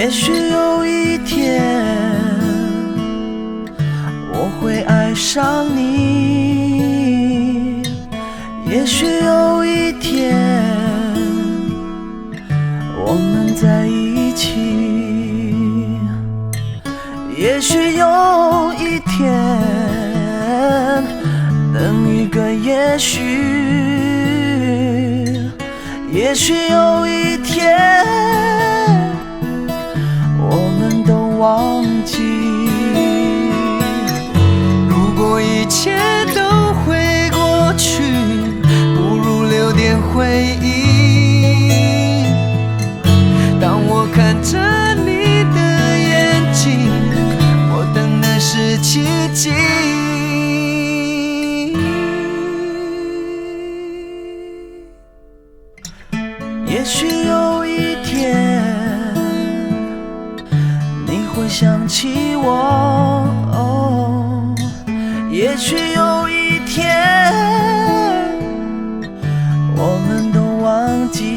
也许有一天我会爱上你，也许有一天我们在一起，也许有一天，等一个也许，也许有一天我们都忘记。如果一切都会过去，不如留点回忆。当我看着你的眼睛，我等的是奇迹。也许有一天你会想起我，也许有一天我们都忘记。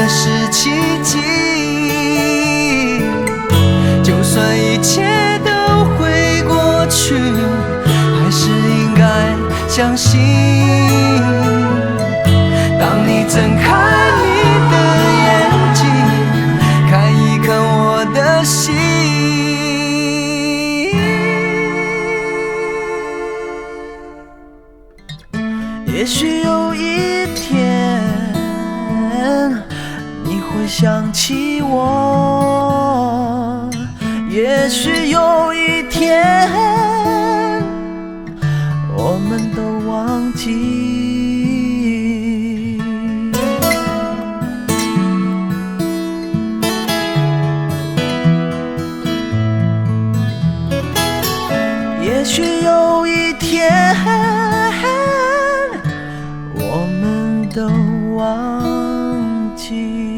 是奇迹，就算一切都会过去，还是应该相信。当你睁开你的眼睛，看一看我的心，也许有一天你会想起我，也许有一天我们都忘记。也许有一天我们都忘记。